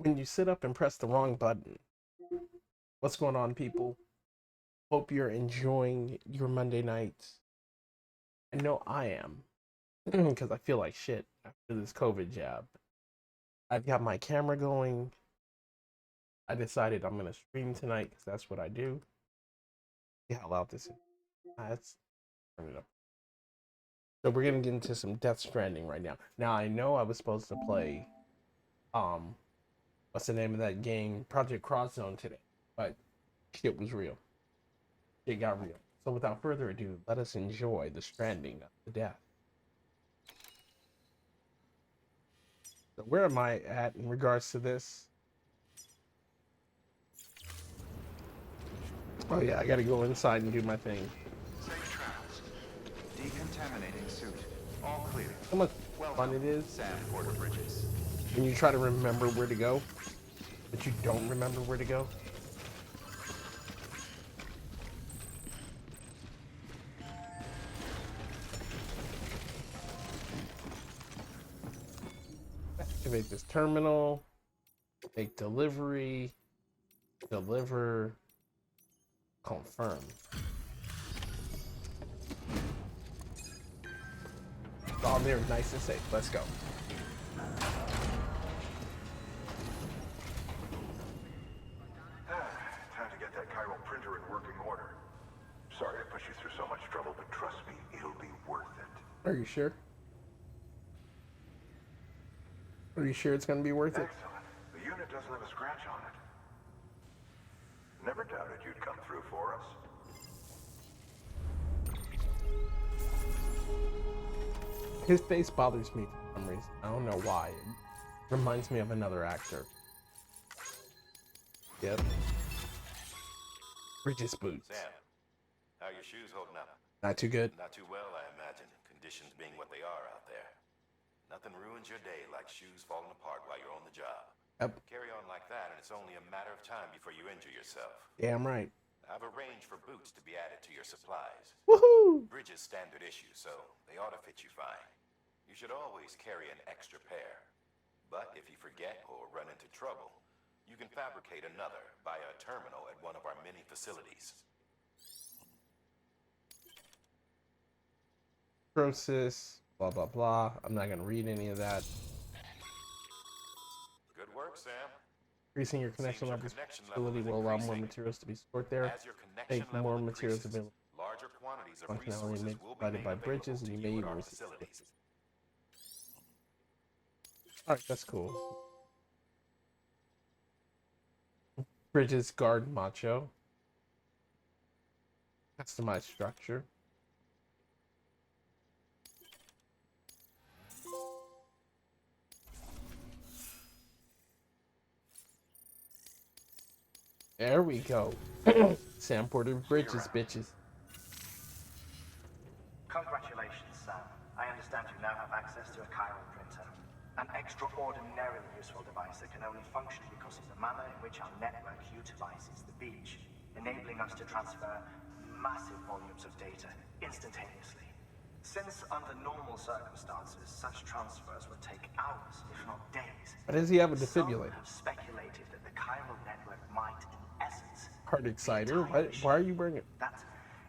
when you sit up and press the wrong button. What's going on, people? Hope you're enjoying your Monday nights. I know I am, because I feel like shit after this COVID jab. I've got my camera going. I decided I'm gonna stream tonight because that's what I do. See how loud this is. Let's turn it up. So we're gonna get into some Death Stranding right now. Now I know I was supposed to play, um, what's the name of that game, Project Cross Zone today, but shit was real. It got real. So without further ado, let us enjoy the Stranding of the Death. So where am I at in regards to this? Oh yeah, I gotta go inside and do my thing. Safe travels. Decontaminating suit. All clear. How much fun Welcome, it is Sand Porter Bridges. when you try to remember where to go, but you don't remember where to go. Activate this terminal, make delivery, deliver, confirm. All there is nice and safe. Let's go. Time to get that chiral printer in working order. Sorry to put you through so much trouble, but trust me, it'll be worth it. Are you sure? Are you sure it's gonna be worth it? Excellent. The unit doesn't have a scratch on it. Never doubted you'd come through for us. His face bothers me for some reason. I don't know why. It reminds me of another actor. Yep. Bridges boots. Sam, how are your shoes holding up? Not too good. Not too well, I imagine. Conditions being what they are out there. Nothing ruins your day like shoes falling apart while you're on the job. Yep. Carry on like that, and it's only a matter of time before you injure yourself. Damn right. I've arranged for boots to be added to your supplies. Woohoo! Bridges standard issue, so they ought to fit you fine. You should always carry an extra pair. But if you forget or run into trouble, you can fabricate another via a terminal at one of our many facilities. Process, blah, blah, blah. I'm not going to read any of that. Good work, Sam. Increasing your connection levels facility will allow more materials to be stored there. As your connection Make level more materials increases, available. larger quantities of Functionality resources made will be provided made by available bridges, and to you you may at our use facilities. Alright, that's cool. Bridges guard macho. Customize structure. There we go. Sam Porter Bridges, bitches. Congratulations, Sam. I understand you now have access to a chiral printer. An extraordinarily useful device that can only function because of the manner in which our network utilizes the beach, enabling us to transfer massive volumes of data instantaneously. Since under normal circumstances, such transfers would take hours, if not days. Why does he have a Some defibrillator? have speculated that the chiral network might, in essence, Hard be exciter? a time machine. Why are you wearing it? That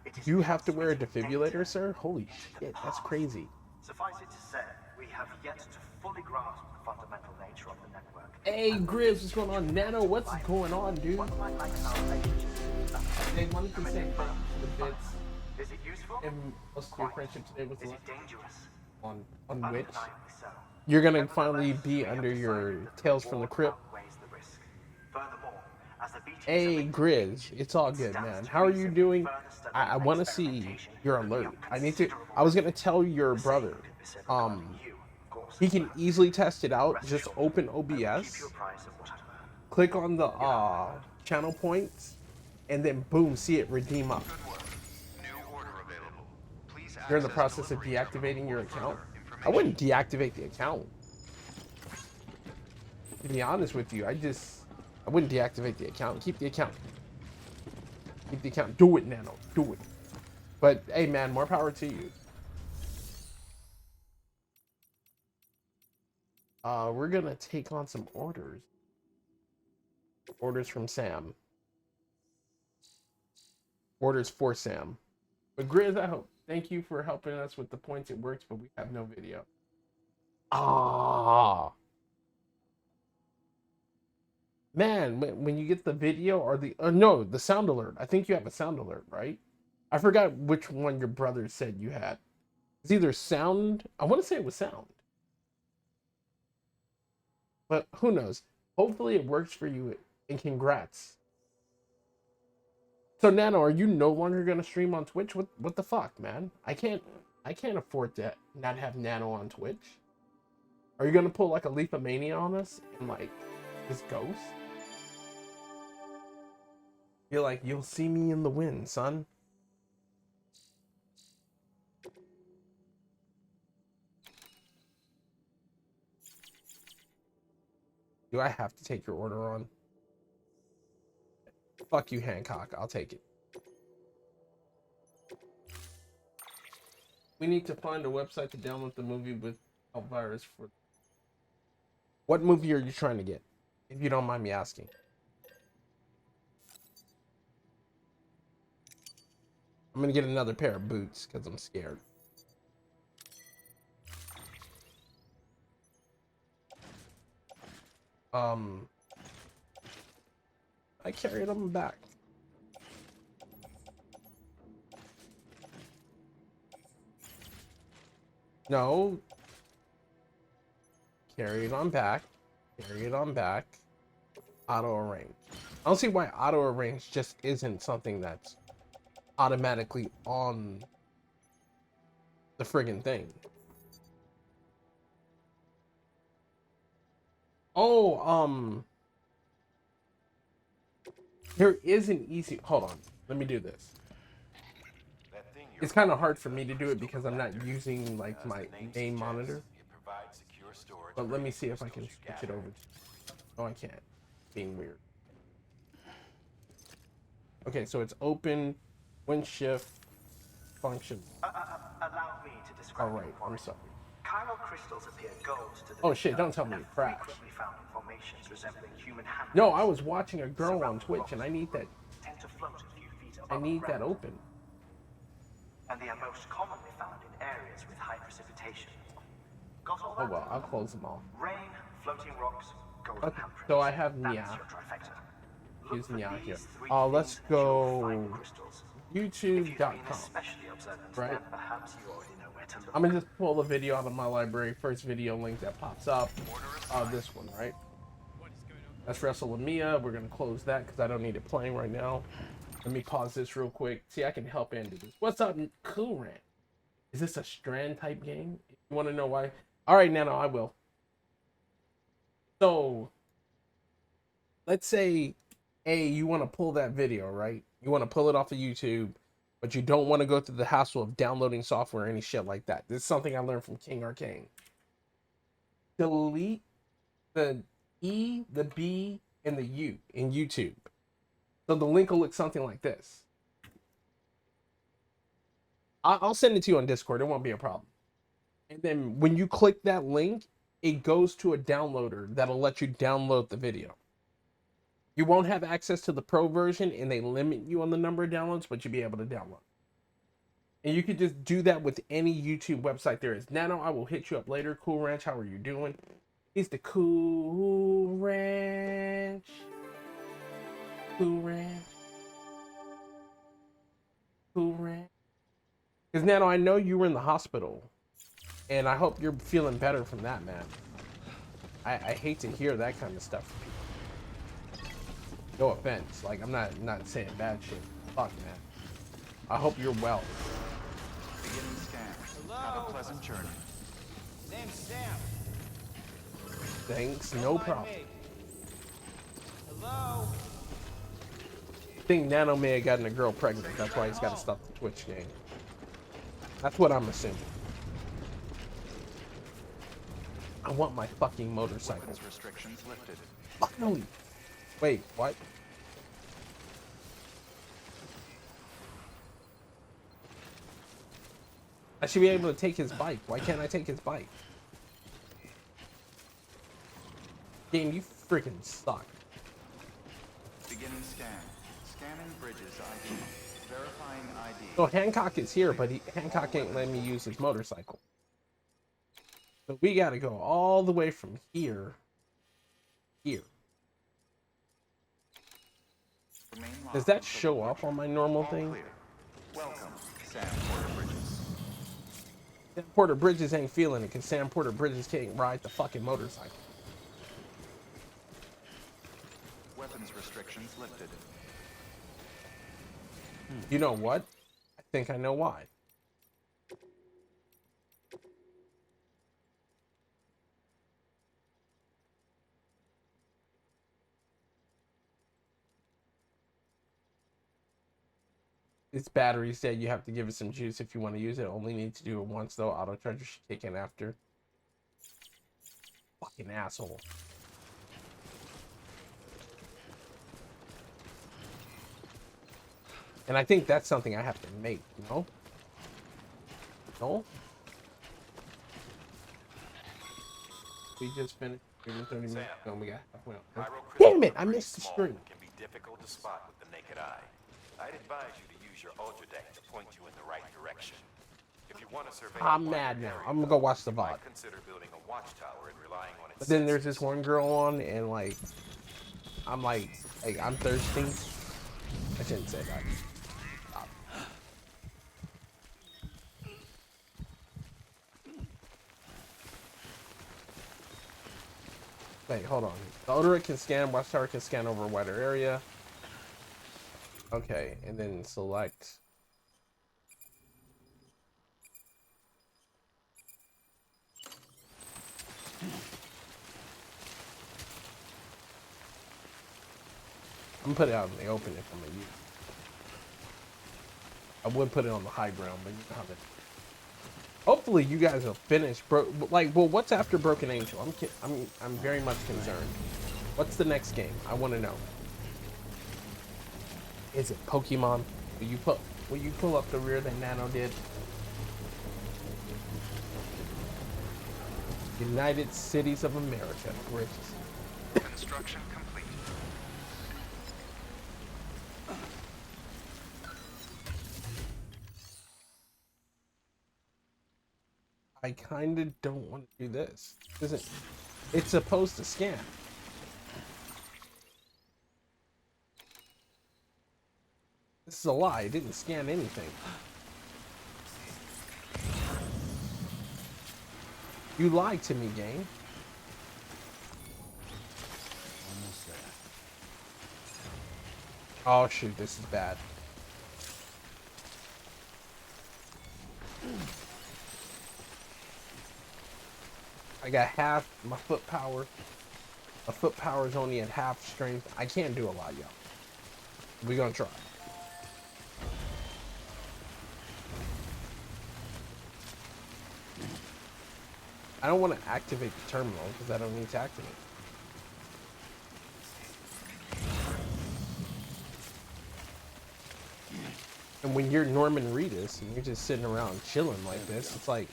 it is You have to wear a transmitting defibrillator, data sir? Holy into shit, the that's past. crazy. Suffice it to say, we have yet to fully grasp the fundamental nature of the network. Hey, Grizz, what's going on? Nano, what's going on, dude? What might like our relationship? They wanted to say thanks for the bits Is it useful? and most of your friendship today was Is it dangerous? on Witch. Undeniably so. You're gonna finally be under your Tales from the Crypt. Outweighs the risk. Furthermore, as the beach is Hey, selected, Grizz, it's all good, man. How are you doing? I want to see your alert. I was gonna tell your brother, he can easily test it out. Just open OBS, click on the channel points, and then boom, see it redeem up. Good work. New order available. Please You're in the access process of delivery deactivating terminal your for account. further I wouldn't information. deactivate the account. To be honest with you, I wouldn't deactivate the account. Keep the account. Keep the account. Do it, Nano. Do it. But hey, man, more power to you. We're gonna take on some orders. Orders from Sam. Orders for Sam. But Grizz, I hope. Thank you for helping us with the points. It works, but we have no video. Ah. Man, when you get the video or the no, the sound alert. I think you have a sound alert, right? I forgot which one your brother said you had. It's either sound. I want to say it was sound. But who knows? Hopefully it works for you, and congrats. So Nano, are you no longer gonna stream on Twitch? What the fuck, man? I can't afford to not have Nano on Twitch. Are you gonna pull like a Leaf of Mania on us and like just ghost? You're like, you'll see me in the wind, son. Do I have to take your order on? Fuck you, Hancock. I'll take it. We need to find a website to download the movie with virus for. What movie are you trying to get? If you don't mind me asking. I'm gonna get another pair of boots because I'm scared. I carried them back. No. Carry it on back. Carry it on back. Auto arrange. I don't see why auto arrange just isn't something that's automatically on the friggin' thing. Oh, there is an easy. Hold on. Let me do this. It's kind of hard for me to do it because I'm not using like my main monitor. But let me see if I can switch it over. Oh, I can't. Being weird. Okay, so it's open, win shift, function. Allow me to describe. All right, I'm sorry. Chiral crystals appear gold to the Oh shit! Don't tell me it crashed. frequently found in formations resembling human handprints. No, I was watching a girl on Twitch, and I need that. Tend to float a few feet I above need the that ground. open. And they are most commonly found in areas with high precipitation. Got all Oh that? well, I'll close them all. Rain, floating rocks, golden Okay, handprints. so I have That's Nia. your trifecta. Use Look for Nia these here. three Let's things and you'll go find crystals. If you've been YouTube.com. especially observant, Right. then perhaps you already know where to look. I'm gonna just pull the video out of my library. First video link that pops up. This one, right? That's Wrestle with Mia. We're gonna close that because I don't need it playing right now. Let me pause this real quick. See, I can help Andy do this. What's up, Cool Rant? Is this a Strand type game? You want to know why? All right, Nano, I will. So, let's say, you want to pull that video, right? You want to pull it off of YouTube, but you don't want to go through the hassle of downloading software or any shit like that. This is something I learned from King Arcane. Delete the E, the B, and the U in YouTube. So the link will look something like this. I'll send it to you on Discord. It won't be a problem. And then when you click that link, it goes to a downloader that'll let you download the video. You won't have access to the pro version, and they limit you on the number of downloads, but you'll be able to download. And you could just do that with any YouTube website there is. Nano, I will hit you up later. Cool Ranch, how are you doing? He's the Cool Ranch. Cool Ranch. Cool Ranch. Because Nano, I know you were in the hospital, and I hope you're feeling better from that, man. I hate to hear that kind of stuff from people. No offense, like I'm not saying bad shit. Fuck, man. I hope you're well. Beginning scan. Have a pleasant journey. Name's Sam. Thanks, Don't no mind problem. me. Hello? I think Nano may have gotten a girl pregnant. That's why he's got to stop the Twitch game. That's what I'm assuming. I want my fucking motorcycle. Weapons restrictions lifted. Finally. Wait, what? I should be able to take his bike. Why can't I take his bike? Game, you freaking suck. Beginning scan. Scanning bridges ID. Verifying ID. So Hancock is here, but Hancock ain't letting me use his motorcycle. So we gotta go all the way from here. Here. Remain locked Does that until show the up on my normal all thing? clear. Welcome, Sam Porter Bridges. Sam Porter Bridges ain't feeling it because Sam Porter Bridges can't ride the fucking motorcycle. Weapons restrictions lifted. You know what? I think I know why. Its battery's dead. You have to give it some juice if you want to use it. Only need to do it once though. Auto charger should kick in after. Fucking asshole. And I think that's something I have to make, you know? No? We just finished 30 minutes ago and we got halfway on. Damn it, I missed the stream. Can be difficult to spot with the naked eye. I'd advise you to use your ultra deck to point you in the right direction. If you want to survey, I'm mad now. I'm gonna go watch the VOD. Consider building a watchtower and relying on its But then there's this one girl on and like I'm like I'm thirsty. I shouldn't say that. Stop. Wait, hold on. The odorant can scan, watchtower can scan over a wider area. Okay, and then select. I'm gonna put it out in the open if I'm gonna use it. I would put it on the high ground, but you know how that. Hopefully you guys will finish, bro. Like, well, what's after Broken Angel? I'm very much concerned. What's the next game? I want to know. Is it Pokemon? Will you pull up the rear that Nano did? United Cities of America. Bridges. Construction complete. I kind of don't want to do this. It's supposed to scan. This is a lie. It didn't scan anything. You lied to me, game. Almost there. Oh shoot, this is bad. I got half my foot power. My foot power is only at half strength. I can't do a lot, y'all. We're gonna try. I don't want to activate the terminal because I don't need to activate it. And when you're Norman Reedus and you're just sitting around chilling like this, it's like,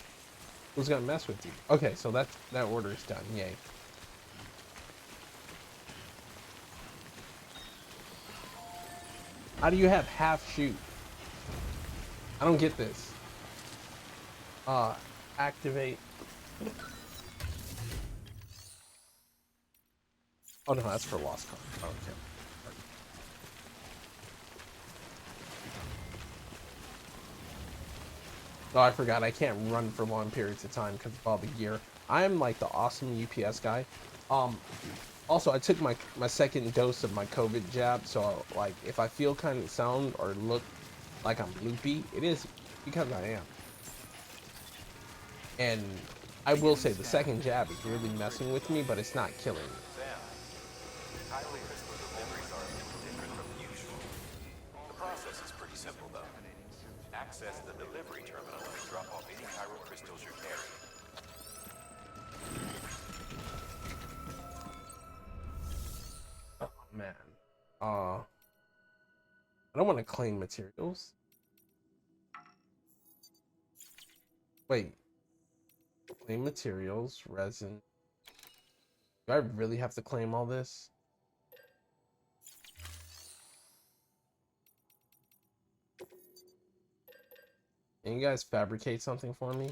who's gonna mess with you? Okay, so that order is done. Yay. How do you have half shoot? I don't get this. Activate. Oh no, that's for lost card. I don't care. Oh, I forgot. I can't run for long periods of time because of all the gear. I'm like the awesome UPS guy. Also, I took my second dose of my COVID jab, so like if I feel kind of sound or look like I'm loopy, it is because I am. And I will say the second jab is really messing with me, but it's not killing me. highly crystal deliveries are a little different from usual. The process is pretty simple though. Access the delivery terminal and drop off any chiral crystals you're carrying. Oh man. I don't want to claim materials. Wait. Claim materials, resin. Do I really have to claim all this? Can you guys fabricate something for me?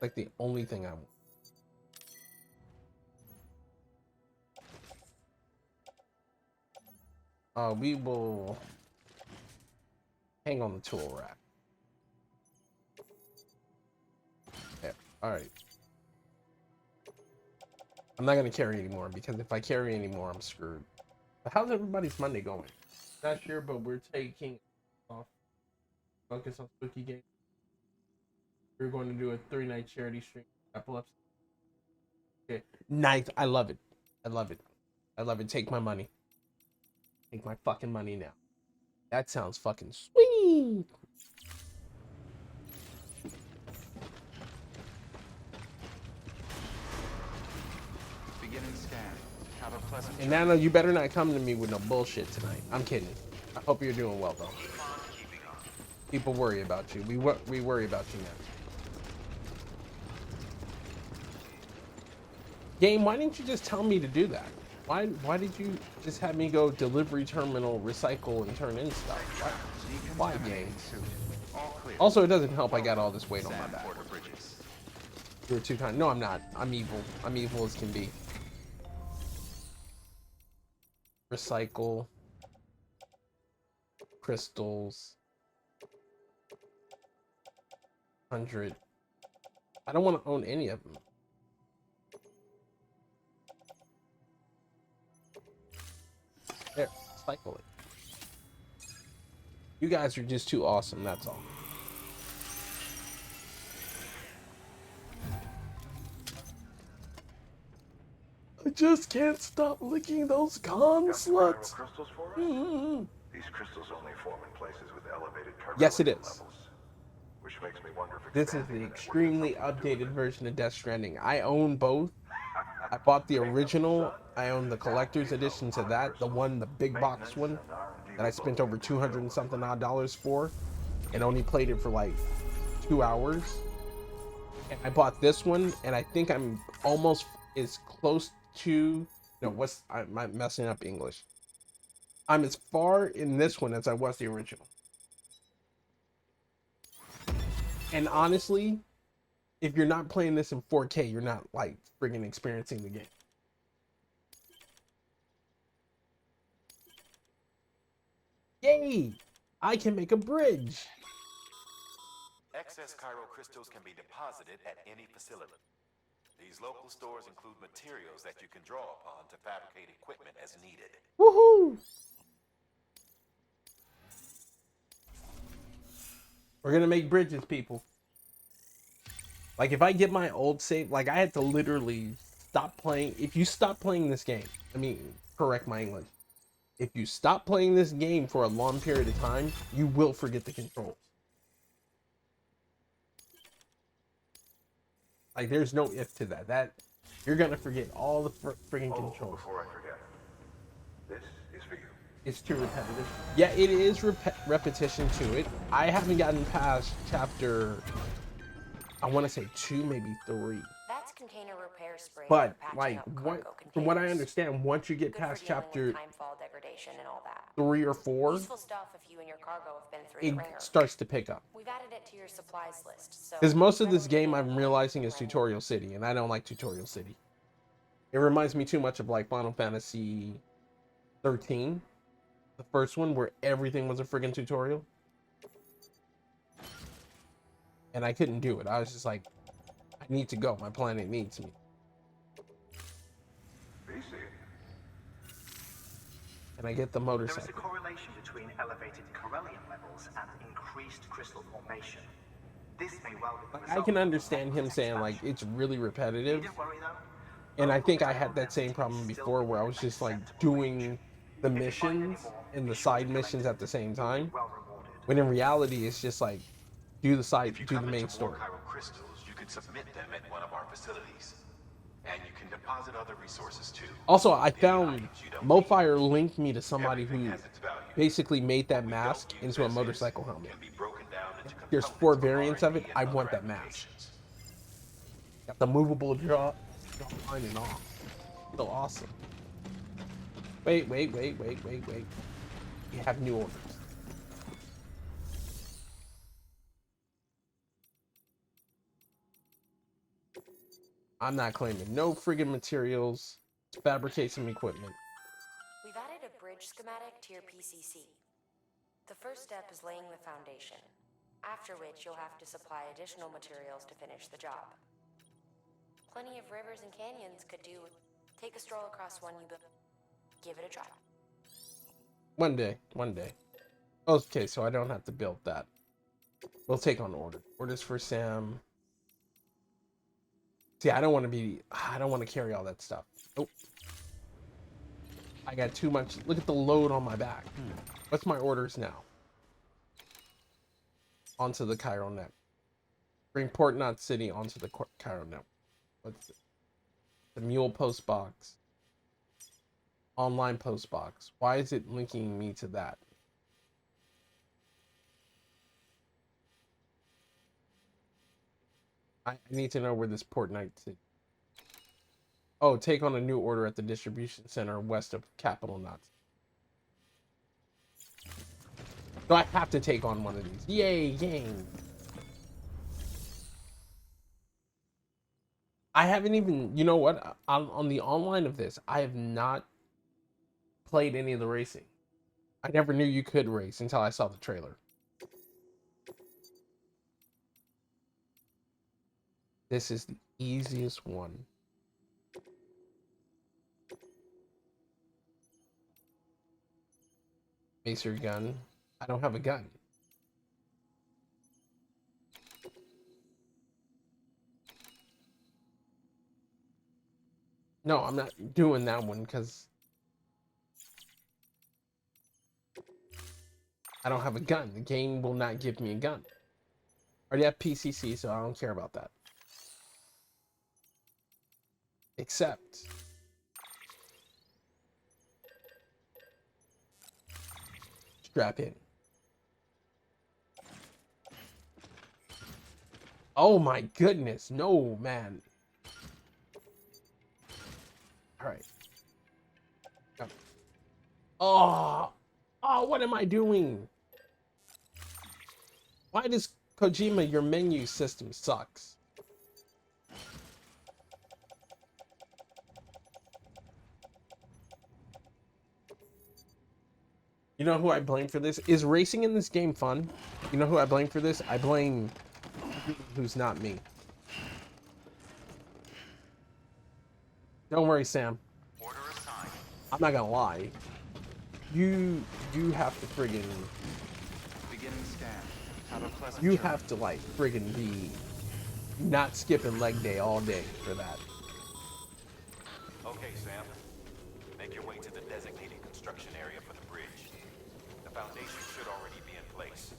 Like the only thing I want. We will hang on the tool rack. Yeah, alright. I'm not gonna carry anymore because if I carry anymore, I'm screwed. But how's everybody's Monday going? Not sure, but we're taking off. Focus on spooky games. We're going to do a 3-night charity stream. Epilepsy. Okay. Nice. I love it. I love it. I love it. Take my money. Take my fucking money now. That sounds fucking sweet. Beginning scan. Have a pleasant And Nano, you better not come to me with no bullshit tonight. I'm kidding. I hope you're doing well, though. People worry about you. We worry about you now. Game, why didn't you just tell me to do that? Why did you just have me go delivery terminal, recycle, and turn in stuff? Why game? all clear. Also, it doesn't help I got all this weight on my Sand back. border bridges. You were too kind. No, I'm not. I'm evil. I'm evil as can be. Recycle. Crystals. 100. I don't want to own any of them. There, cycle it. You guys are just too awesome, that's all. I just can't stop licking those con Got some sluts. crystals for us? Mm-hmm. These crystals only form in places with elevated Yes, it chirality is. levels, which makes me wonder if This is expanding the network has extremely something to do updated with version of Death Stranding. I own both. I bought the original. I own the collector's edition to that, the one, the big box one, that I spent over 200 and something odd dollars for, and only played it for like 2 hours. And I bought this one, and I think I'm almost as close to. No, I'm messing up English. I'm as far in this one as I was the original. And honestly, if you're not playing this in 4K, you're not like friggin' experiencing the game. Yay! I can make a bridge. Excess chiral crystals can be deposited at any facility. These local stores include materials that you can draw upon to fabricate equipment as needed. Woohoo! We're gonna make bridges, people. Like if I get my old save, like I had to literally stop playing. If you stop playing this game, correct my English. If you stop playing this game for a long period of time, you will forget the controls. Like there's no if to that. That you're gonna forget all the friggin' controls. Before I forget, this is for you. It's too repetitive. Yeah, it is repetition to it. I haven't gotten past chapter, I want to say 2, maybe 3. That's container repair spray. But for patching like up what, cargo from what I containers. understand, once you get Good for past dealing with chapter timefall degradation and all that. 3 or 4, Useful stuff if you and your cargo have been through the it ringer. starts to pick up. We've added it to your supplies list. So Because most of this readily game I'm available realizing is when- Tutorial City, and I don't like Tutorial City. It reminds me too much of like Final Fantasy 13, the first one, where everything was a friggin' tutorial. And I couldn't do it. I was just like, I need to go. My planet needs me. BC. And I get the There is a motorcycle. correlation between elevated corellium levels and increased crystal formation. This may well be the Like, I result can of understand him network saying like expansion. it's really repetitive. Needn't worry, though. And I think I had that same problem before where I was just like doing the missions and the side missions at the same time. Well rewarded. When in reality, it's just like do the side, If you do the come main into story. more chiral crystals, you can submit them at one of our facilities. And you can deposit other resources too. Also, I Any found items you don't Mofire linked me to somebody Everything who has its value. basically made that What we mask don't use into a as is motorcycle helmet. can be broken down into There's 4 components for variants of it. R&D I and want other that mask. applications. Got the movable jaw, online and off. So awesome. Wait. You have new orders. I'm not claiming no friggin' materials. Fabricate some equipment. We've added a bridge schematic to your PCC. The first step is laying the foundation, after which you'll have to supply additional materials to finish the job. Plenty of rivers and canyons could do. Take a stroll across one you built. Give it a try. One day. Okay, so I don't have to build that. We'll take on orders for Sam. See, I don't want to carry all that stuff. Nope. I got too much. Look at the load on my back. What's my orders now? Onto the Cairo net. Bring Port Knot City onto the Cairo net. What's it? The mule post box. Online post box. Why is it linking me to that? I need to know where this Port Knot City. Oh, take on a new order at the distribution center west of Capital Knots. So I have to take on one of these. Yay, game. I haven't even, you know what? On the online of this, I have not played any of the racing. I never knew you could race until I saw the trailer. This is the easiest one. Macer gun. I don't have a gun. No, I'm not doing that one because I don't have a gun. The game will not give me a gun. I already have PCC, so I don't care about that. Except strap in. Oh my goodness, no, man. All right. Oh, what am I doing? Why does Kojima, your menu system sucks? You know who I blame for this? Is racing in this game fun? You know who I blame for this? I blame who's not me. Don't worry, Sam. Order assigned. I'm not gonna lie. You have to friggin' Beginning scan. Have a pleasant you journey. have to like friggin' be not skipping leg day all day for that. Okay, Sam. Make your way to the designated construction area for the bridge. The foundation should already be in place.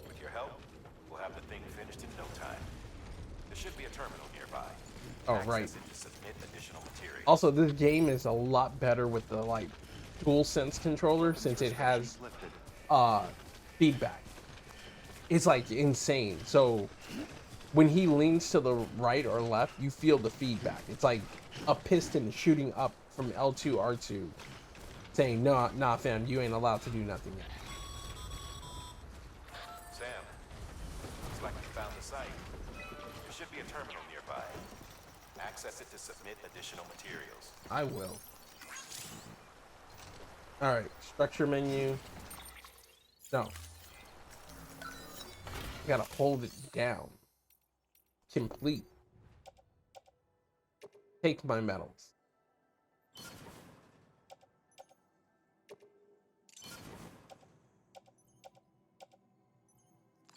With your help, we'll have the thing finished in no time. There should be a terminal nearby. Oh, Access right. it to submit additional materials. Also, this game is a lot better with the like DualSense controller since it has Lifted. feedback. It's like insane. So when he leans to the right or left, you feel the feedback. It's like a piston shooting up from L2 R2 saying, nah fam, you ain't allowed to do nothing yet. Sam, looks like you found the site. There should be a terminal nearby. Access it to submit additional materials. I will. Alright, structure menu. No. You gotta hold it down. Complete. Take my metals.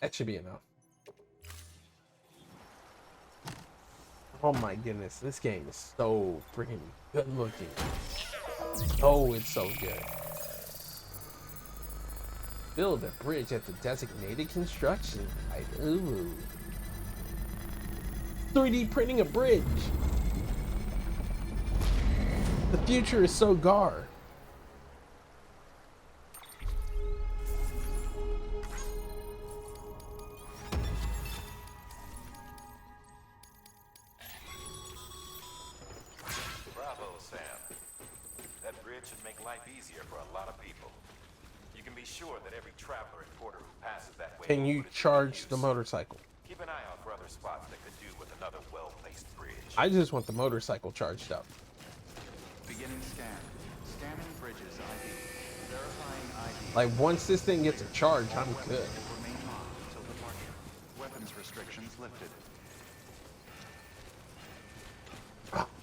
That should be enough. Oh my goodness, this game is so freaking good looking. Oh, it's so good. Build a bridge at the designated construction site. Ooh. 3D printing a bridge. The future is so gar. bridge should make life easier for a lot of people. You can be sure that every traveler and porter who passes that way... Can you charge the motorcycle? Keep an eye out for other spots that could do with another well-placed bridge. I just want the motorcycle charged up. Beginning scan. Scanning bridges ID. Verifying ID. Like, once this thing gets a charge, I'm good. Will remain locked until departure. Weapons restrictions lifted.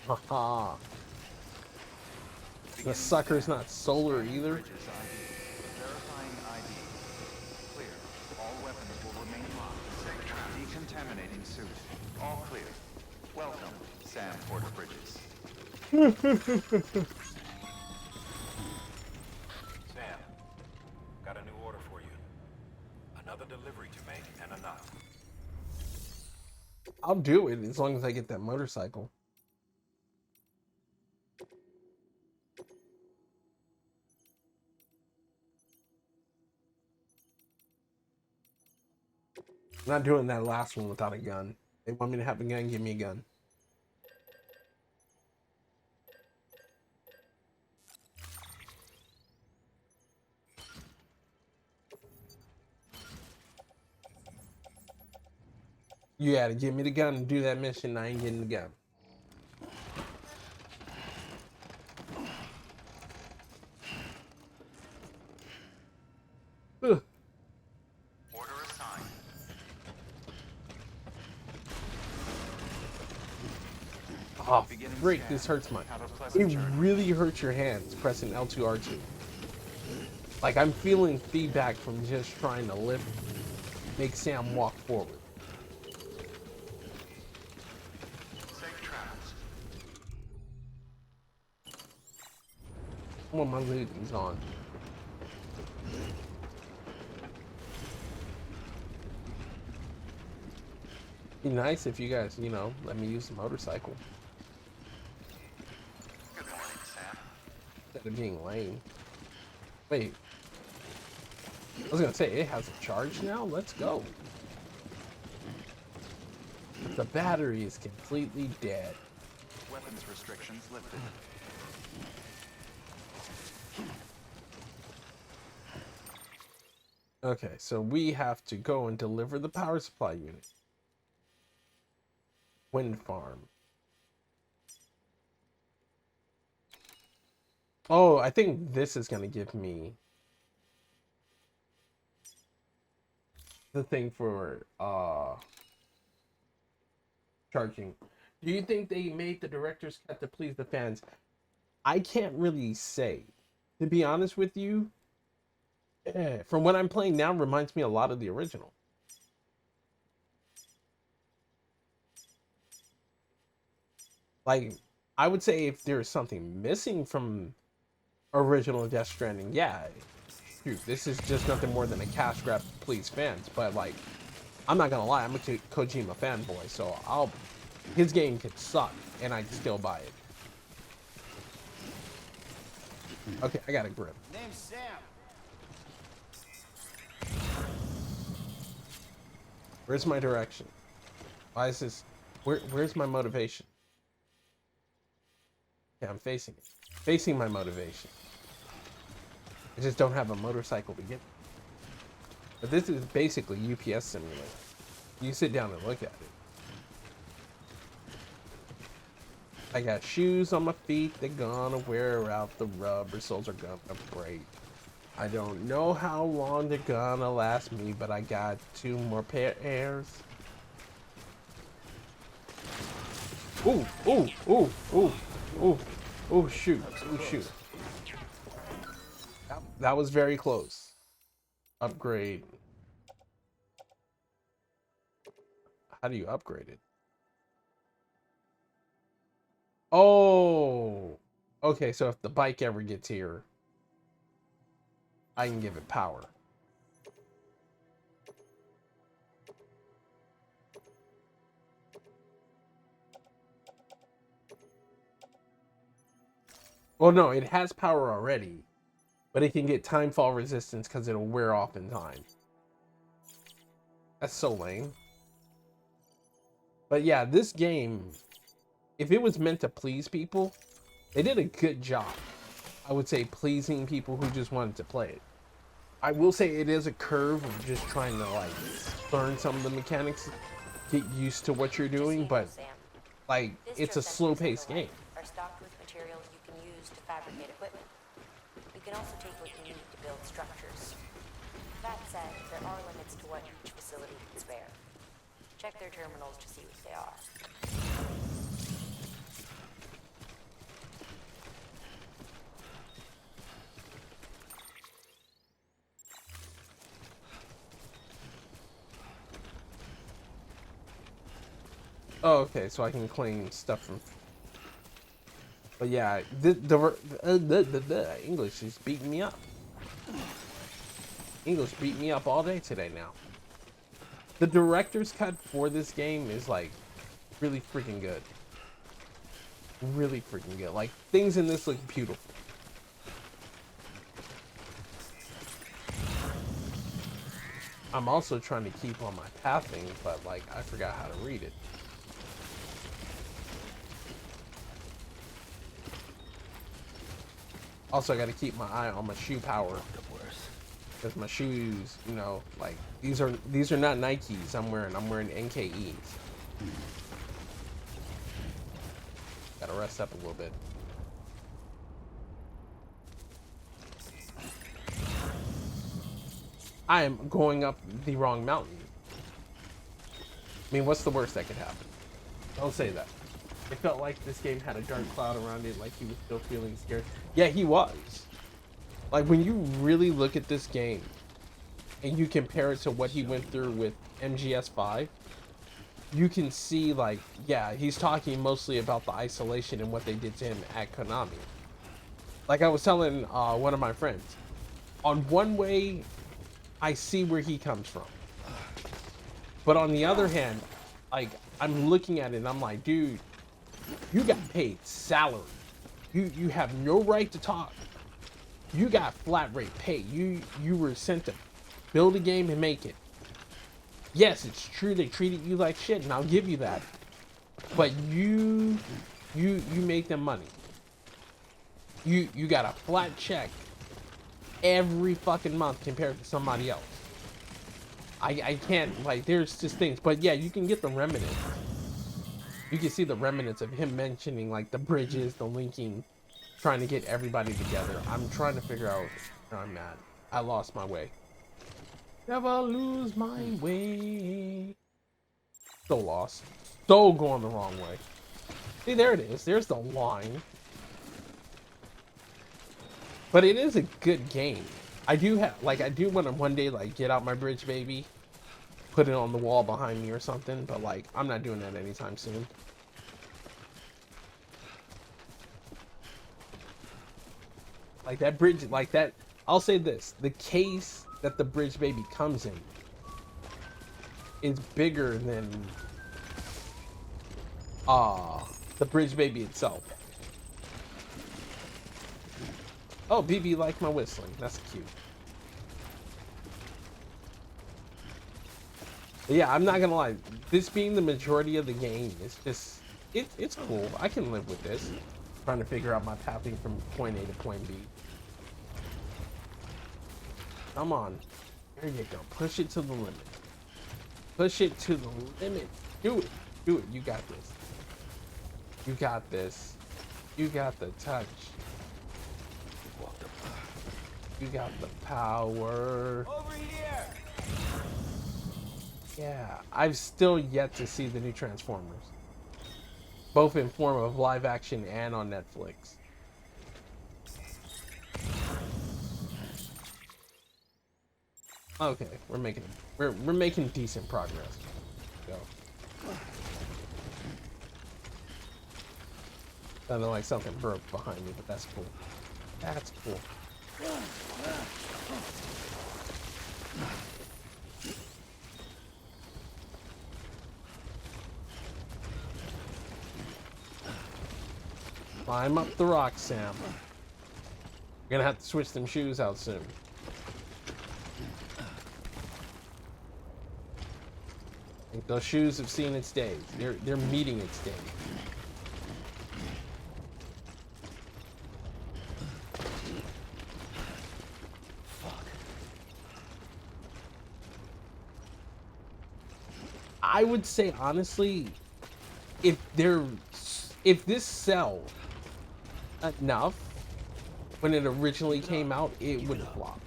Haha. The sucker's not solar either. Bridges ID. Verifying ID. Clear. All weapons will remain locked. Decontaminating suit. All clear. Welcome, Sam Porter Bridges. Sam, got a new order for you. Another delivery to make and enough. I'll do it as long as I get that motorcycle. I'm not doing that last one without a gun. They want me to have a gun, give me a gun. You gotta give me the gun and do that mission. I ain't getting the gun. Ugh. Order assigned. Oh, freak, this hurts my... Have a pleasant It journey. really hurts your hands pressing L2, R2. Like, I'm feeling feedback from just trying to lift, make Sam walk forward. Safe travels. Well, my loot is on. Be nice if you guys, you know, let me use the motorcycle Good morning, Sam. instead of being lame. Wait. I was gonna say, it has a charge now? Let's go. But the battery is completely dead. Weapons restrictions lifted. Okay, so we have to go and deliver the power supply unit. Wind farm. Oh, I think this is going to give me the thing for charging. Do you think they made the director's cut to please the fans? I can't really say. To be honest with you, from what I'm playing now, reminds me a lot of the original. Like, I would say if there's something missing from original Death Stranding, yeah, shoot, this is just nothing more than a cash grab to please fans. But like, I'm not gonna lie, I'm a Kojima fanboy, so his game could suck and I'd still buy it. Okay, I got a grip. Name's Sam. Where's my direction? Why is this? Where's my motivation? Yeah, I'm facing it. Facing my motivation. I just don't have a motorcycle to get. But this is basically UPS Simulator. You sit down and look at it. I got shoes on my feet. They're gonna wear out. The rubber soles are gonna break. I don't know how long they're gonna last me, but I got 2 more pairs. Ooh, ooh, ooh, ooh, ooh, ooh, shoot, ooh, shoot. That was very close. Upgrade. How do you upgrade it? Oh, okay, so if the bike ever gets here, I can give it power. Well, no, it has power already, but it can get time fall resistance because it'll wear off in time. That's so lame. But yeah, this game, if it was meant to please people, they did a good job. I would say, pleasing people who just wanted to play it. I will say it is a curve of just trying to like learn some of the mechanics, get used to what you're doing, but like it's a slow-paced game. Are stocked with materials you can use to fabricate equipment. You can also take what you need to build structures. That said, there are limits to what each facility can spare. Check their terminals to see what they are. Oh, okay, so I can claim stuff from. But yeah, the English is beating me up. English beat me up all day today now. The director's cut for this game is like really freaking good. Really freaking good. Like things in this look beautiful. I'm also trying to keep on my pathing, but like I forgot how to read it. Also, I got to keep my eye on my shoe power, because my shoes, you know, like these are not Nikes I'm wearing NKEs. Gotta rest up a little bit. I am going up the wrong mountain. I mean, what's the worst that could happen? Don't say that. It felt like this game had a dark cloud around it, like he was still feeling scared. Yeah, he was. Like, when you really look at this game, and you compare it to what he went through with MGS5, you can see, like, yeah, he's talking mostly about the isolation and what they did to him at Konami. Like I was telling one of my friends, on one way, I see where he comes from. But on the other hand, like, I'm looking at it and I'm like, dude, you got paid salary. You have no right to talk. You got flat rate pay. You were sent to build a game and make it. Yes, it's true they treated you like shit, and I'll give you that. But you make them money. You got a flat check every fucking month compared to somebody else. I can't, like, there's just things, but yeah, you can get the remnants. You can see the remnants of him mentioning, like, the bridges, the linking, trying to get everybody together. I'm trying to figure out where I'm at. I lost my way. Never lose my way. So lost. So going the wrong way. See, there it is. There's the line. But it is a good game. I do want to one day, like, get out my bridge, baby. Put it on the wall behind me or something. But, like, I'm not doing that anytime soon. Like, that bridge, like that, I'll say this. The case that the bridge baby comes in is bigger than the bridge baby itself. Oh, BB liked my whistling. That's cute. But yeah, I'm not gonna lie. This being the majority of the game is just it's cool. I can live with this. Trying to figure out my pathing from point A to point B. Come on. There you go. Push it to the limit. Push it to the limit. Do it. Do it. You got this. You got this. You got the touch. You got the power. Over here. Yeah, I've still yet to see the new Transformers. Both in form of live action and on Netflix. Okay, we're making decent progress. Go. Sounded like something broke behind me, but that's cool. That's cool. Climb up the rock, Sam. You're gonna have to switch them shoes out soon. I think those shoes have seen its day. They're meeting its day. I would say honestly, if this sell enough when it originally came out, it would flop.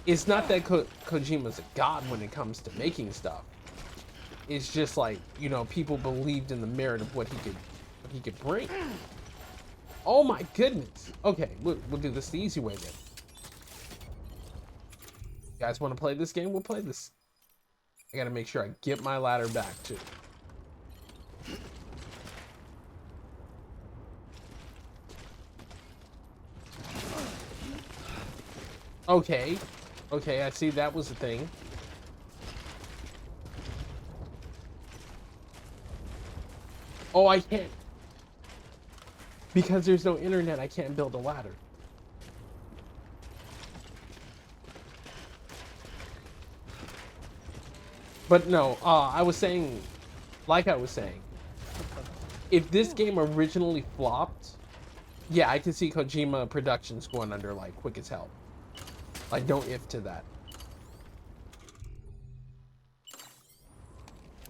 It's not that Kojima's a god when it comes to making stuff. It's just like, you know, people believed in the merit of what he could bring. Oh my goodness. Okay, we'll do this the easy way then. You guys want to play this game? We'll play this. I gotta make sure I get my ladder back too. Okay. Okay, I see that was a thing. Oh, I can't. Because there's no internet, I can't build a ladder. But no, I was saying, like I was saying, if this game originally flopped, yeah, I could see Kojima Productions going under like quick as hell. Like, no if to that.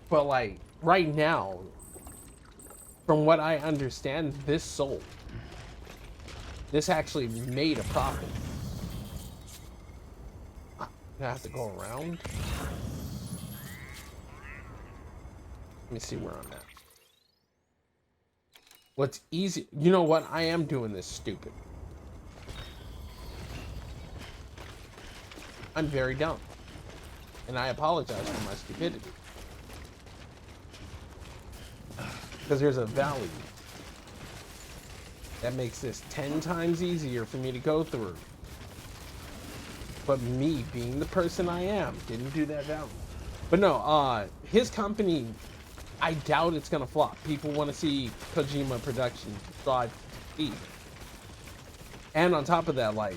But like, right now, from what I understand, this sold. This actually made a profit. I have to go around. Let me see where I'm at. What's easy? You know what? I am doing this stupid. I'm very dumb. And I apologize for my stupidity. Because there's a valley that makes this 10 times easier for me to go through. But me, being the person I am, didn't do that valley. But no, his company, I doubt it's gonna flop. People want to see Kojima Productions strive to succeed. And on top of that, like,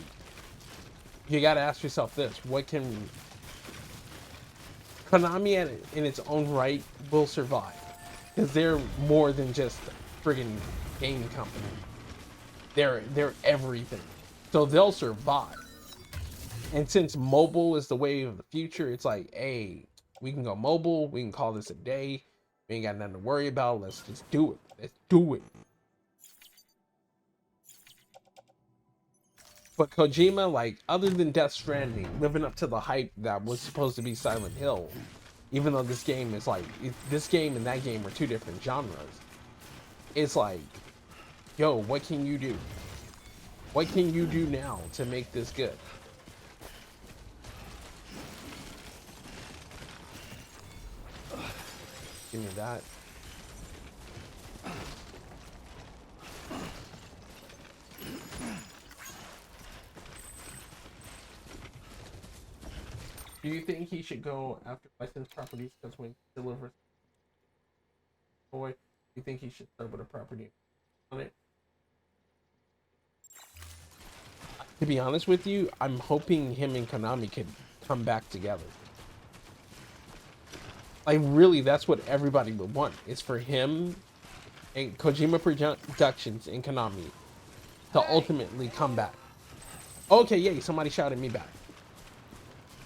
you gotta ask yourself this: what can Konami, in its own right, will survive? Because they're more than just a friggin' game company. They're everything. So they'll survive. And since mobile is the wave of the future, it's like, hey, we can go mobile. We can call this a day. We ain't got nothing to worry about. Let's just do it. Let's do it. But Kojima, like, other than Death Stranding, living up to the hype that was supposed to be Silent Hill, even though this game is like, this game and that game were two different genres, it's like, yo, what can you do? What can you do now to make this good? Give me that. Do you think he should go after licensed properties because when he delivers boy, do you think he should start with a property on it? To be honest with you, I'm hoping him and Konami could come back together. Like, really, that's what everybody would want. It's for him and Kojima Productions and Konami to ultimately come back. Okay, yay, somebody shouted me back.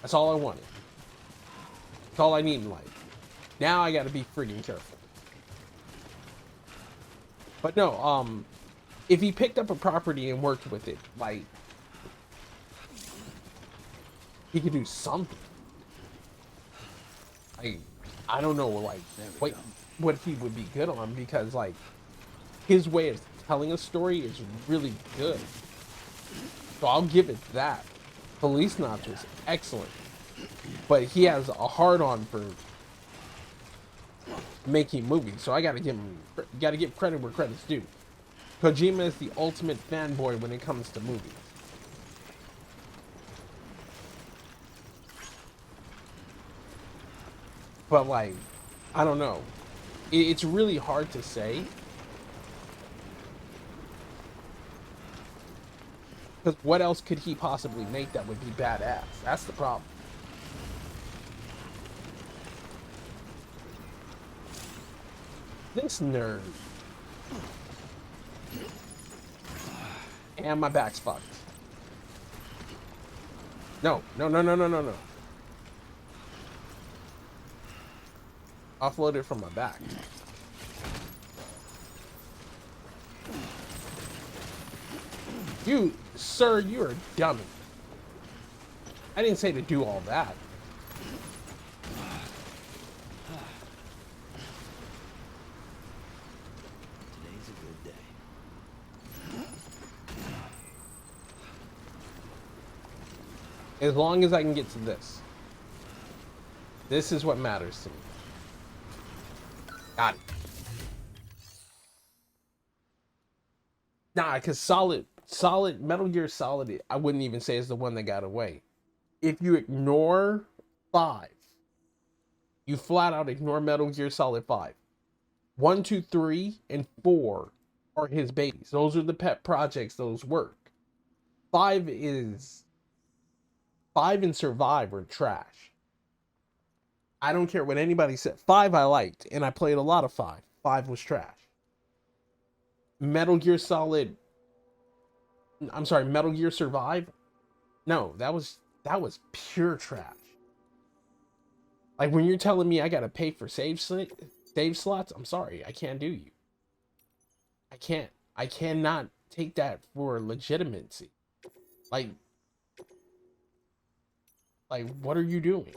That's all I wanted. That's all I need in life. Now I gotta be freaking careful. But no, if he picked up a property and worked with it, like, he could do something. I don't know, like, what he would be good on, because, like, his way of telling a story is really good. So I'll give it that. Police Knots was excellent. But he has a hard-on for making movies, so I gotta give credit where credit's due. Kojima is the ultimate fanboy when it comes to movies. But, like, I don't know. It's really hard to say. Because what else could he possibly make that would be badass? That's the problem. This nerd. And my back's fucked. No, no, no, no, no, no, no. Offload it from my back. You, sir, you're a dummy. I didn't say to do all that. Today's a good day. As long as I can get to this. This is what matters to me. Got it. Nah, because Solid Metal Gear Solid, I wouldn't even say is the one that got away. If you ignore 5, you flat out ignore Metal Gear Solid 5. 1, 2, 3, and 4 are his babies. Those are the pet projects. Those work. 5 and Survive are trash. I don't care what anybody said. 5 I liked, and I played a lot of 5. 5 was trash. Metal Gear Solid. I'm sorry, Metal Gear Survive. No, that was pure trash. Like when you're telling me I gotta pay for save slots, I'm sorry, I can't do you. I cannot take that for legitimacy. Like what are you doing?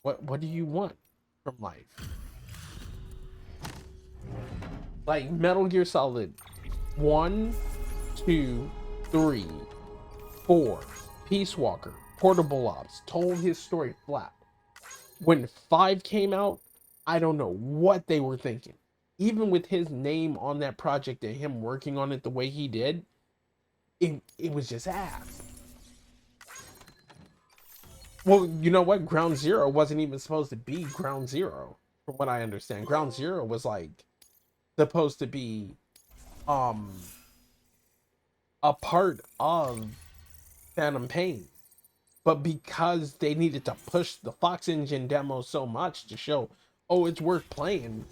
What do you want from life? Like Metal Gear Solid 1, 2, 3, 4, Peace Walker, Portable Ops, told his story flat. When 5 came out, I don't know what they were thinking. Even with his name on that project and him working on it the way he did, it was just ass. Well, you know what? Ground Zero wasn't even supposed to be Ground Zero, from what I understand. Ground Zero was like supposed to be a part of Phantom Pain. But because they needed to push the Fox Engine demo so much to show, oh, it's worth playing,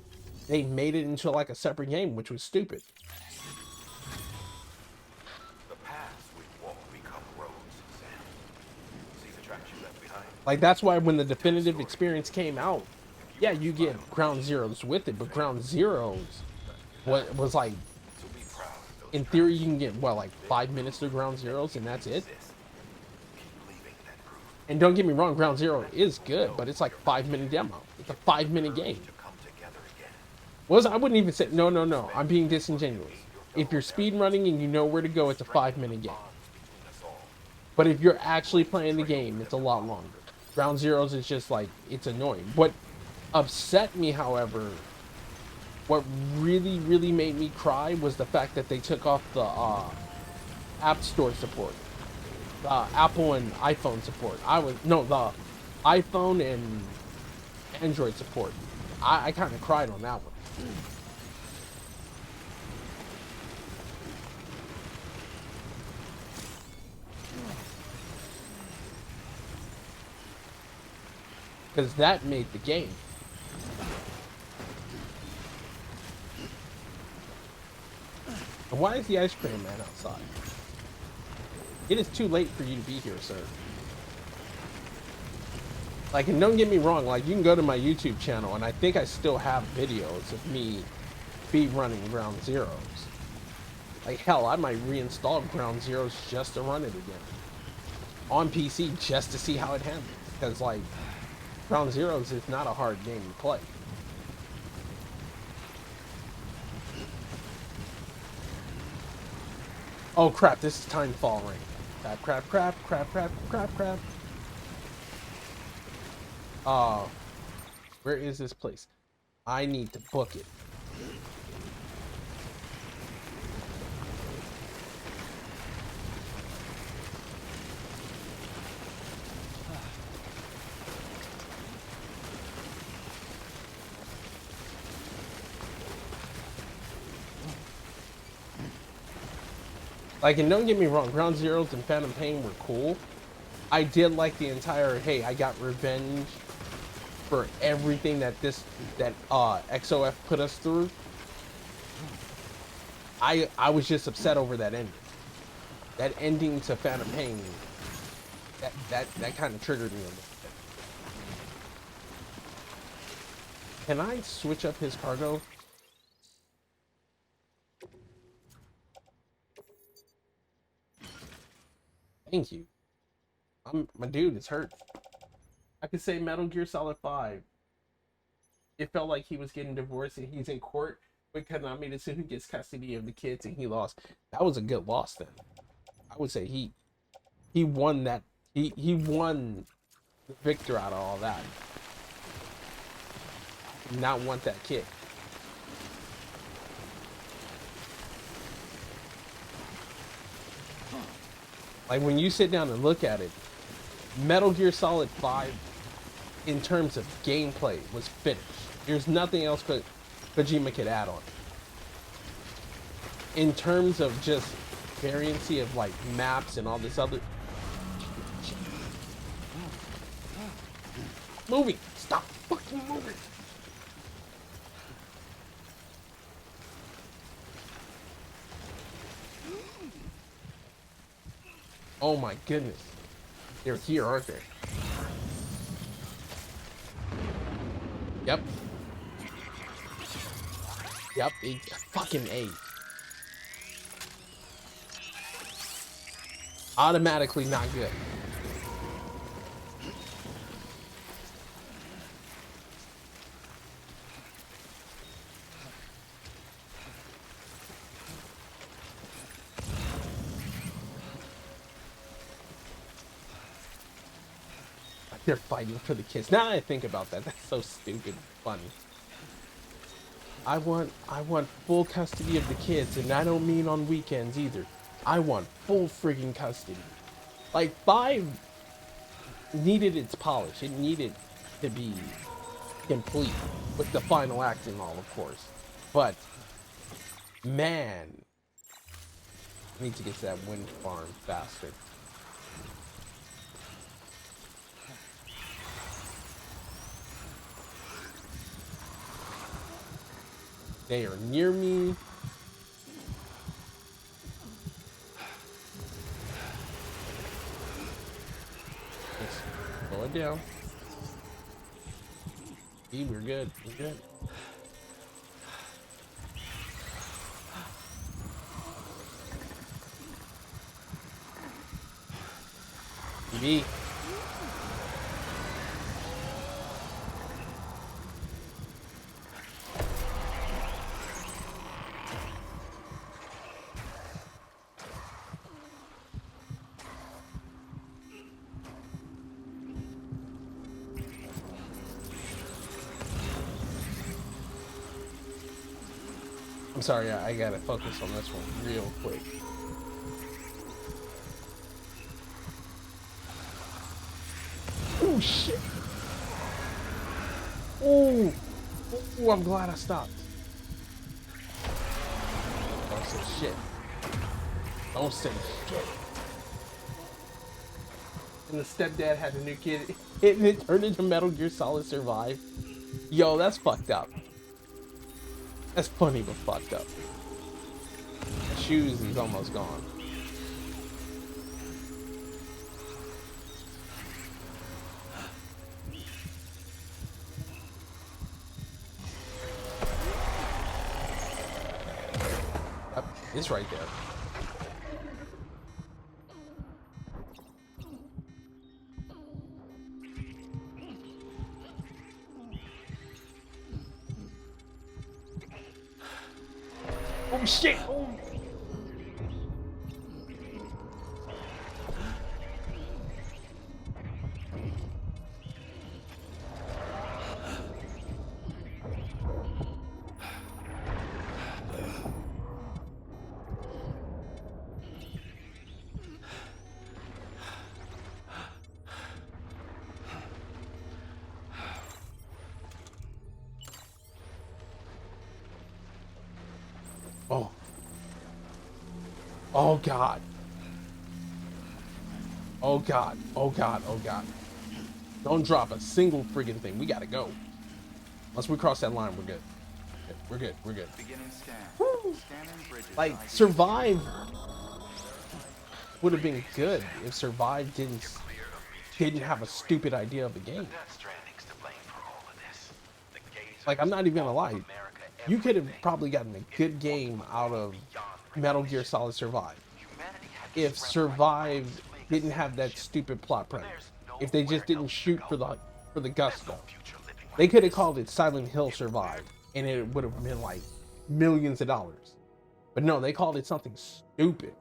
they made it into like a separate game, which was stupid. The paths we walk become roads, Sam. See the tracks you left behind? Like that's why when the definitive experience came out, yeah, you get Ground Zeroes with it, but Ground Zeroes was like, So be proud of those in theory, you can get what, like 5 minutes to Ground Zeroes, and that's it. Keep believing that proof And don't get me wrong, Ground Zero is good, but it's like 5-minute demo. It's a 5-minute game. to come together again. I wouldn't even say no. I'm being disingenuous. If you're speed running and you know where to go, it's a 5-minute game. Between us all. But if you're actually playing the game, it's a lot longer. Ground Zeroes is just like, it's annoying. What upset me, however, what really, really made me cry was the fact that they took off the App Store support. Apple and iPhone support. The iPhone and Android support. I kind of cried on that one. Because that made the game. And why is the ice cream man outside? It is too late for you to be here, sir. Like, and don't get me wrong, like, you can go to my YouTube channel, and I think I still have videos of me speed running Ground Zeroes. Like, hell, I might reinstall Ground Zeroes just to run it again. On PC, just to see how it handles. Because, like, Ground Zeroes is not a hard game to play. Oh crap, this is Timefall Ring. Crap. Where is this place? I need to book it. Like, and don't get me wrong, Ground Zeroes and Phantom Pain were cool. I did like the entire, hey, I got revenge for everything that XOF put us through. I was just upset over that ending. That ending to Phantom Pain, that kind of triggered me a little bit. Can I switch up his cargo? Thank you. My dude is hurt. I could say Metal Gear Solid 5. It felt like he was getting divorced and he's in court with Konami to see who gets custody of the kids and he lost. That was a good loss then. I would say he won that. He won the victor out of all that. Not want that kid. Like when you sit down and look at it, Metal Gear Solid 5 in terms of gameplay was finished. There's nothing else Kojima could add on. In terms of just variancy of like maps and all this other moving. Stop fucking moving. Oh my goodness. They're here, aren't they? Yep. Yep, fucking A. Automatically not good. They're fighting for the kids. Now that I think about that, that's so stupid and funny. I want full custody of the kids, and I don't mean on weekends either. I want full friggin' custody. Like 5 needed its polish. It needed to be complete with the final act and all, of course. But man, I need to get to that wind farm faster. They are near me. Let's slow it down. See, we're good. We're good. TV. I'm sorry, I gotta focus on this one real quick. Oh shit! Oh, I'm glad I stopped. Don't say shit. Don't say shit. And the stepdad had a new kid, and it turned into Metal Gear Solid Survive. Yo, that's fucked up. That's funny but fucked up. The shoes is almost gone. Yep, it's right there. Oh shit! Oh. Oh. Oh god. Oh god. Oh god. Oh god. Don't drop a single friggin' thing. We gotta go. Once we cross that line, we're good. We're good. We're good. Beginning scan. Woo. Scanning bridges. Like, Survive would have been good if Survive didn't have a stupid idea of the game. Stranding's to blame for all of this. The gaze Like, I'm not even gonna lie. You could have probably gotten a good game out of Metal Gear Solid Survive if Survive didn't have that stupid plot premise. If they just didn't shoot for the gusto. They could have called it Silent Hill Survive, and it would have been like millions of dollars. But no, they called it something stupid.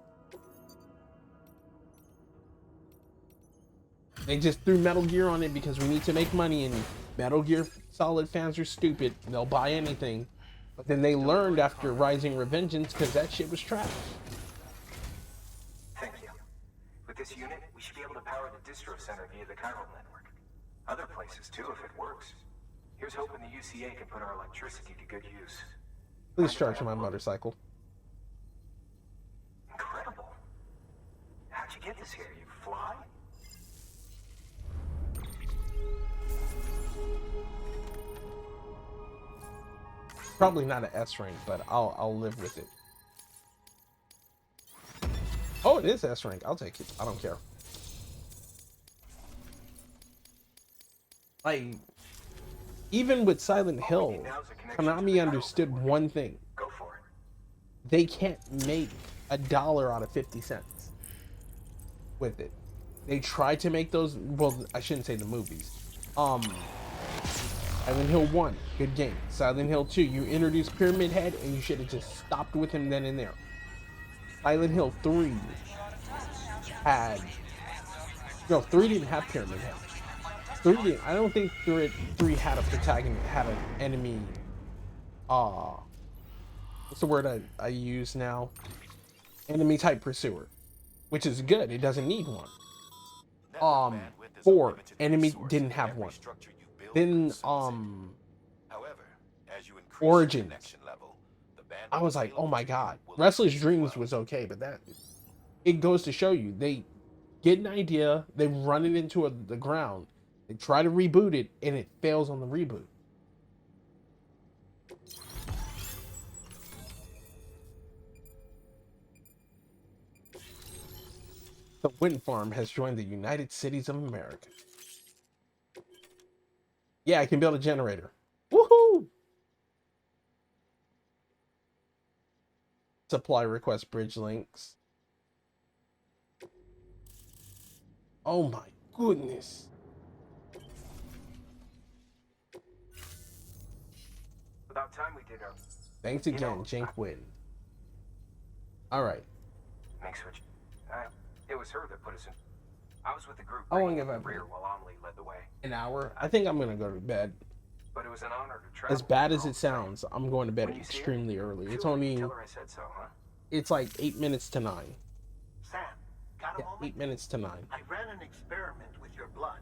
They just threw Metal Gear on it because we need to make money, and Metal Gear Solid fans are stupid. They'll buy anything. But then they learned after Rising Revengeance because that shit was trash. Thank you. With this unit, we should be able to power the distro center via the chiral network. Other places too, if it works. Here's hoping the UCA can put our electricity to good use. Please charge my motorcycle. Incredible. How'd you get this here? You fly? Probably not an S rank, but I'll live with it. Oh, it is S rank. I'll take it. I don't care. Like, even with Silent Hill, Konami understood one thing. Go for it. They can't make $1 out of 50 cents with it. They tried to make those, well, I shouldn't say the movies. Silent Hill 1, good game. Silent Hill 2, you introduced Pyramid Head and you should have just stopped with him then and there. Silent Hill 3 had, no, 3 didn't have Pyramid Head. 3 didn't, I don't think 3 had a protagonist, had an enemy, what's the word I use now? Enemy type pursuer, which is good. It doesn't need one. 4, enemy didn't have one. Then, Origins. I was like, oh my god. Restless Dreams was okay, but that, it goes to show you, they get an idea, they run it into the ground, they try to reboot it, and it fails on the reboot. The wind farm has joined the United Cities of America. Yeah, I can build a generator. Woohoo! Supply request bridge links. Oh my goodness. About time we did our... Thanks again, Jinkwin. Alright. Make switch. It was her that put us in. I was with the group. How long have I been? Rear while Amelie led the way. An hour? I think I'm gonna go to bed. But it was an honor to travel. As bad as it sounds, I'm going to bed extremely early. It's only, Tell her I said so, huh? it's like 8 minutes to 9. Sam, got a Yeah, moment? 8 minutes to 9. I ran an experiment with your blood.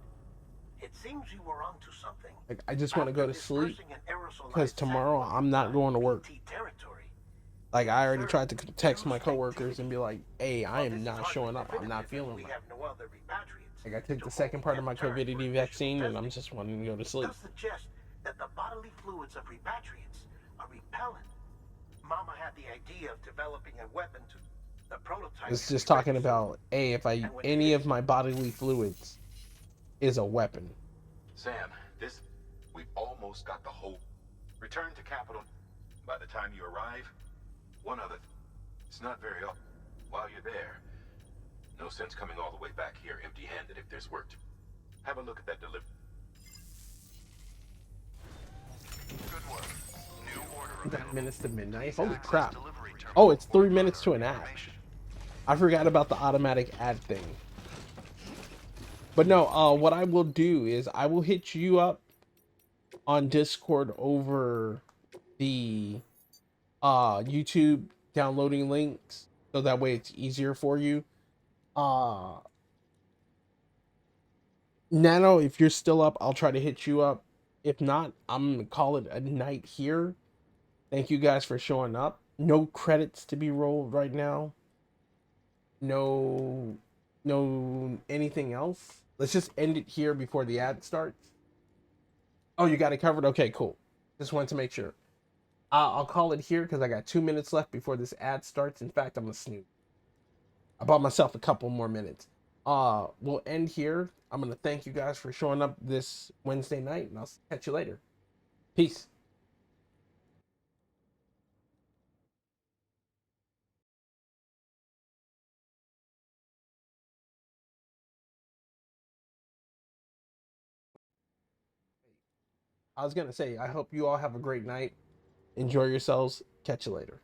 It seems you were onto something. Like, I just want to go to sleep Dispersing an aerosolized because tomorrow sample I'm not of going to work. BT territory. Like, I already tried to text my coworkers and be like, hey, I am not showing up. I'm not feeling We right. have no other repatriates. Like, I took the second part of my COVID vaccine and I'm just wanting to go to sleep. Does suggest that the bodily fluids of repatriates are repellent. Mama had the idea of developing a weapon to the prototype. It's just talking about, hey, if I any of my bodily fluids is a weapon. Sam, we've almost got the whole. Return to Capital. By the time you arrive, one other. It's not very often. While you're there, no sense coming all the way back here empty-handed if there's work to. Have a look at that delivery. Good work. New order 9 minutes to midnight. Please Holy access crap. delivery terminal Oh, it's 3 for minutes to an further ad. information. I forgot about the automatic ad thing. But no, what I will do is I will hit you up on Discord over the YouTube downloading links, so that way it's easier for you. Nano, if you're still up, I'll try to hit you up. If not, I'm gonna call it a night here. Thank you guys for showing up. No credits to be rolled right now. No anything else. Let's just end it here before the ad starts. Oh, you got it covered? Okay, cool. Just wanted to make sure. I'll call it here because I got 2 minutes left before this ad starts. In fact, I'm gonna snoop. I bought myself a couple more minutes. We'll end here. I'm gonna thank you guys for showing up this Wednesday night, and I'll catch you later. Peace. I was gonna say, I hope you all have a great night. Enjoy yourselves. Catch you later.